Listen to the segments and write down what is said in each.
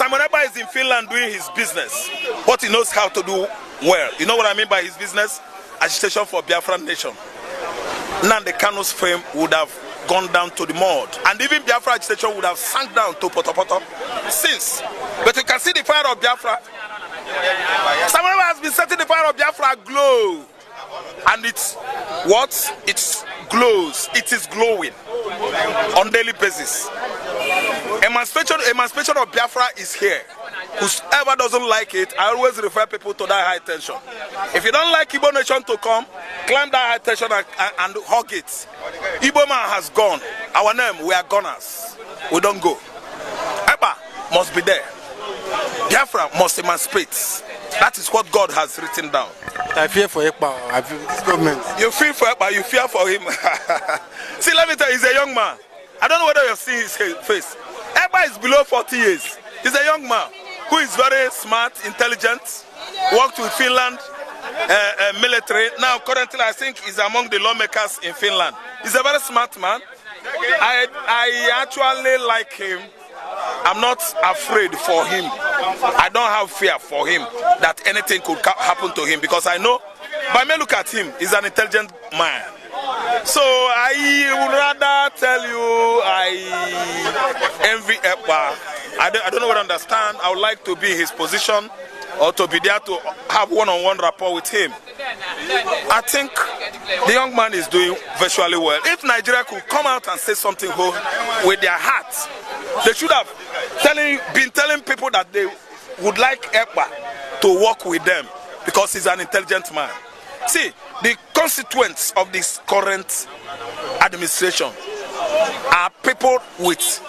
Simon Ekpa is in Finland doing his business, what he knows how to do well. You know what I mean by his business? Agitation for Biafran nation. Nnamdi Kanu's fame would have gone down to the mud, and even Biafra agitation would have sunk down to Potopoto since. But you can see the fire of Biafra. Simon Ekpa has been setting the fire of Biafra glow, and it's what? It glows. It is glowing on daily basis. Emancipation of Biafra is here. Whoever doesn't like it, I always refer people to that high tension. If you don't like Igbo nation to come, climb that high tension and hug it. Igbo man has gone. Our name, we are gunners. We don't go. Ekpa must be there. Biafra must emancipate. That is what God has written down. I fear for Ekpa. I fear this government. You fear for Ekpa, you fear for him. See, let me tell you, he's a young man. I don't know whether you've seen his face. Ekpa is below 40 years. He's a young man who is very smart, intelligent, worked with Finland military. Now, currently, I think he's among the lawmakers in Finland. He's a very smart man. I actually like him. I'm not afraid for him. I don't have fear for him that anything could happen to him, because I know, by me look at him, he's an intelligent man. So I would rather tell you I envy Ekpa. I don't know what I understand. I would like to be in his position, or to be there to have one-on-one rapport with him. I think the young man is doing virtually well. If Nigeria could come out and say something with their hearts, they should have been telling people that they would like Ekpa to work with them, because he's an intelligent man. See, the constituents of this current administration are people with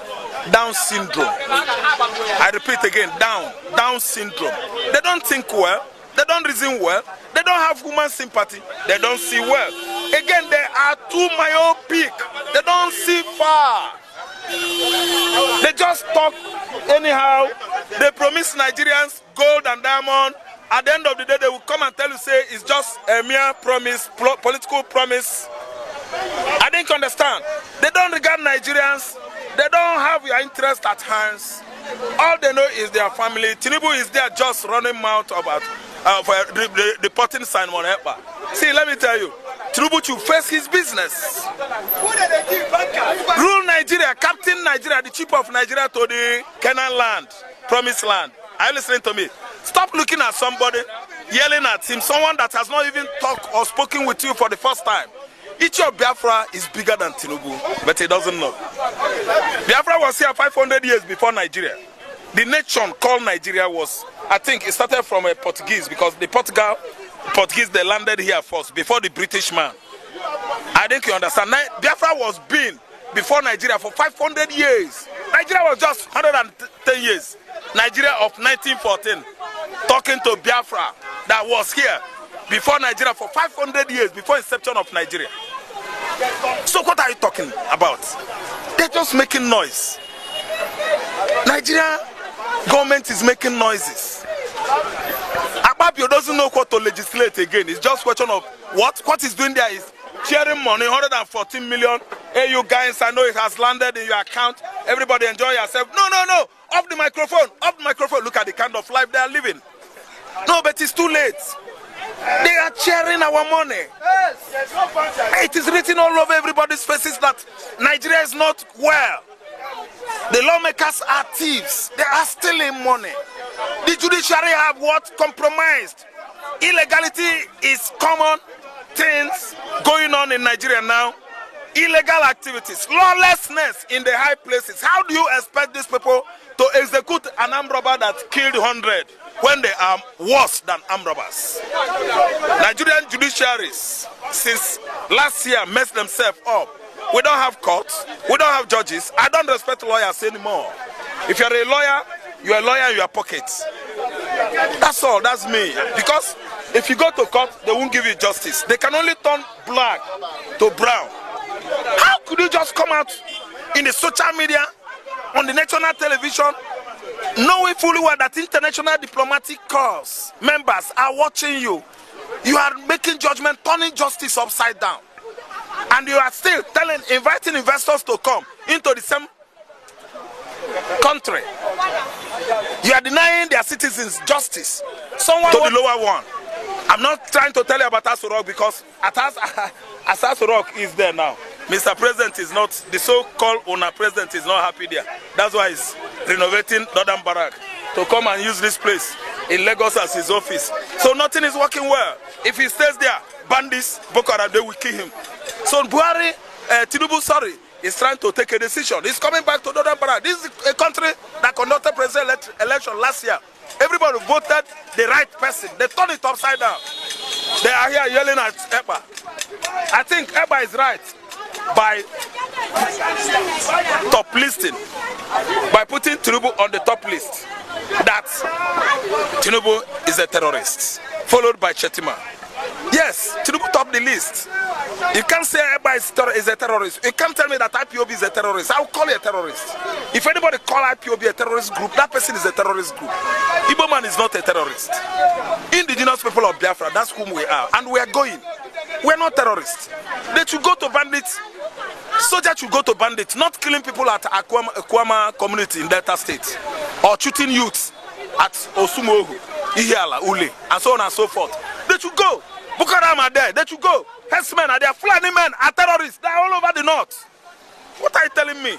Down syndrome. I repeat again, Down syndrome. They don't think well, they don't reason well, they don't have human sympathy, they don't see well. Again, they are too myopic, they don't see far. They just talk anyhow. They promise Nigerians gold and diamond. At the end of the day, they will come and tell you, say it's just a mere promise, political promise. I didn't understand. They don't regard Nigerians. They don't have your interest at hands. All they know is their family. Tinubu is there just running mouth about for reporting Simon Ekpa. See, let me tell you, Tinubu should face his business. Rule Nigeria, captain Nigeria, the chief of Nigeria to the Canaan land, promised land. Are you listening to me? Stop looking at somebody, yelling at him, someone that has not even talked or spoken with you for the first time. Each of Biafra is bigger than Tinubu, but he doesn't know. Biafra was here 500 years before Nigeria. The nation called Nigeria was, I think it started from a Portuguese, because the Portuguese, they landed here first, before the British man. I think you understand. Biafra was been before Nigeria for 500 years. Nigeria was just 110 years. Nigeria of 1914, talking to Biafra that was here before Nigeria for 500 years, before inception of Nigeria. So what are you talking about? They're just making noise. Nigeria government is making noises. Akpabio doesn't know what to legislate again. It's just a question of what he's doing there is sharing money, 114 million. Hey, you guys, I know it has landed in your account. Everybody enjoy yourself. No. Off the microphone. Off the microphone. Look at the kind of life they are living. No, but it's too late. They are sharing our money. It is written all over everybody's faces that Nigeria is not well. The lawmakers are thieves. They are stealing money. The judiciary have compromised. Illegality is common things going on in Nigeria now. Illegal activities, lawlessness in the high places. How do you expect these people to execute an armed robber that killed 100 when they are worse than armed robbers? Nigerian judiciaries since last year messed themselves up. We don't have courts, we don't have judges. I don't respect lawyers anymore. If you're a lawyer in your pockets. That's all, that's me. Because if you go to court, they won't give you justice. They can only turn black to brown. How could you just come out in the social media, on the national television, knowing fully well that international diplomatic corps members are watching you? You are making judgment, turning justice upside down. And you are still inviting investors to come into the same country. You are denying their citizens justice. Someone to the lower one. I'm not trying to tell you about Asurok because Asurok is there now. Mr. President is not, the so-called owner president is not happy there. That's why he's renovating Northern Barrack to come and use this place in Lagos as his office. So nothing is working well. If he stays there, bandits, Boko Haram, they will kill him. So Buhari, Tinubu, sorry, is trying to take a decision. He's coming back to Northern Barrack. This is a country that conducted presidential election last year. Everybody voted the right person. They turned it upside down. They are here yelling at Ekpa. I think Ekpa is right by top listing, by putting Tinubu on the top list, that Tinubu is a terrorist, followed by Shettima. Yes, Tinubu topped the list. You can't say Ekpa is a terrorist. You can't tell me that IPOB is a terrorist. I'll call you a terrorist. If anybody call IPOB a terrorist group, that person is a terrorist group. Igbo man is not a terrorist. Indigenous people of Biafra, that's whom we are. And we are going. We're not terrorists. They should go to bandits. Soldiers should go to bandits, not killing people at Akwama community in Delta State, or shooting youths at Osumogu, Ihiala, Ule, and so on and so forth. They should go. Boko Haram are there. They should go. Herdsmen are there. Fulani men are terrorists. They are all over the north. What are you telling me?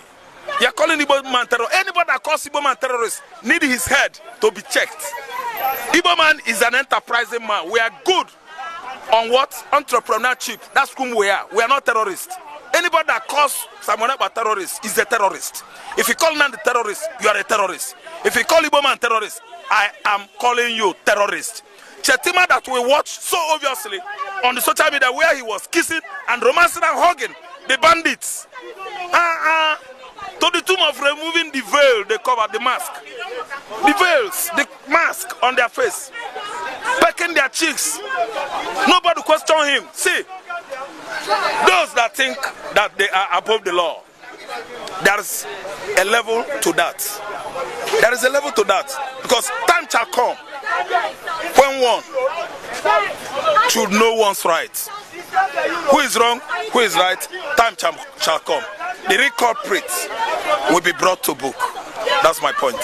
You are calling Igbo man terrorist. Anybody that calls Igbo man terrorist need his head to be checked. Igbo man is an enterprising man. We are good on what? Entrepreneurship. That's whom we are. We are not terrorists. Anybody that calls someone a terrorist is a terrorist. If you call Nan the terrorist, you are a terrorist. If you call Igbo man terrorist, I am calling you terrorist. Shettima that we watched so obviously on the social media where he was kissing and romancing and hugging the bandits. To the tune of removing the veil they covered, the mask. The veils, the mask on their face. Pecking their cheeks. Nobody question him. See, those that think that they are above the law, there's a level to that. There is a level to that. Because time shall come when one should know one's right. Who is wrong, who is right, time shall come. The real culprits will be brought to book. That's my point.